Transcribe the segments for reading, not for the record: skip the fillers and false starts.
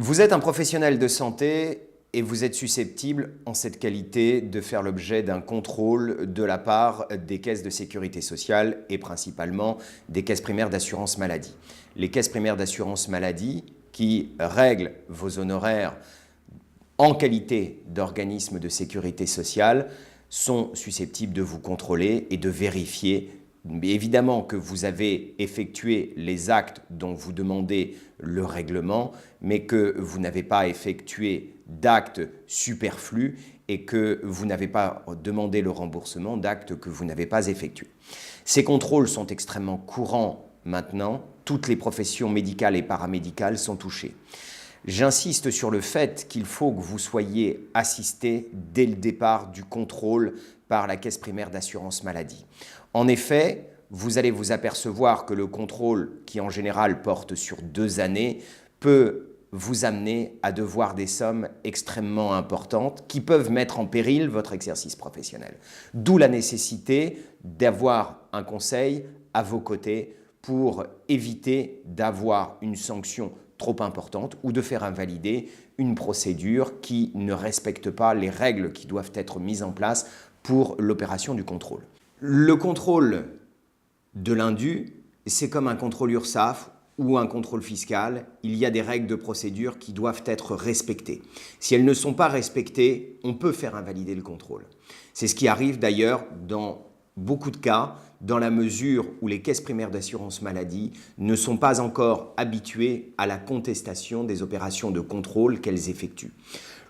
Vous êtes un professionnel de santé et vous êtes susceptible, en cette qualité, de faire l'objet d'un contrôle de la part des caisses de sécurité sociale et principalement des caisses primaires d'assurance maladie. Les caisses primaires d'assurance maladie qui règlent vos honoraires en qualité d'organisme de sécurité sociale sont susceptibles de vous contrôler et de vérifier évidemment que vous avez effectué les actes dont vous demandez le règlement, mais que vous n'avez pas effectué d'actes superflus et que vous n'avez pas demandé le remboursement d'actes que vous n'avez pas effectués. Ces contrôles sont extrêmement courants maintenant. Toutes les professions médicales et paramédicales sont touchées. J'insiste sur le fait qu'il faut que vous soyez assisté dès le départ du contrôle par la caisse primaire d'assurance maladie. En effet, vous allez vous apercevoir que le contrôle, qui en général porte sur 2 années, peut vous amener à devoir des sommes extrêmement importantes qui peuvent mettre en péril votre exercice professionnel. D'où la nécessité d'avoir un conseil à vos côtés pour éviter d'avoir une sanction trop importante ou de faire invalider une procédure qui ne respecte pas les règles qui doivent être mises en place pour l'opération du contrôle. Le contrôle de l'indu, c'est comme un contrôle URSSAF ou un contrôle fiscal. Il y a des règles de procédure qui doivent être respectées. Si elles ne sont pas respectées, on peut faire invalider le contrôle. C'est ce qui arrive d'ailleurs dans beaucoup de cas, dans la mesure où les caisses primaires d'assurance maladie ne sont pas encore habituées à la contestation des opérations de contrôle qu'elles effectuent.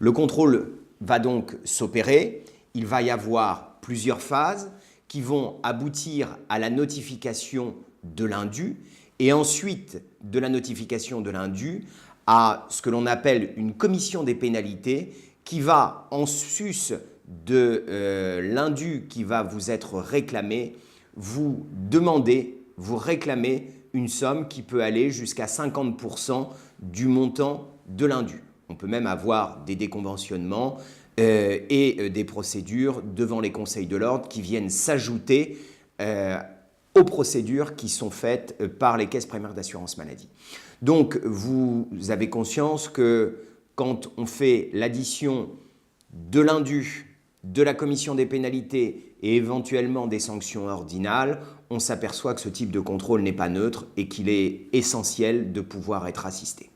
Le contrôle va donc s'opérer, il va y avoir plusieurs phases qui vont aboutir à la notification de l'indu et ensuite de la notification de l'indu à ce que l'on appelle une commission des pénalités qui va, en sus de l'indu qui va vous être réclamé, vous demander, vous réclamer une somme qui peut aller jusqu'à 50% du montant de l'indu. On peut même avoir des déconventionnements et des procédures devant les conseils de l'ordre qui viennent s'ajouter aux procédures qui sont faites par les caisses primaires d'assurance maladie. Donc, vous avez conscience que quand on fait l'addition de l'indu, de la commission des pénalités et éventuellement des sanctions ordinales, on s'aperçoit que ce type de contrôle n'est pas neutre et qu'il est essentiel de pouvoir être assisté.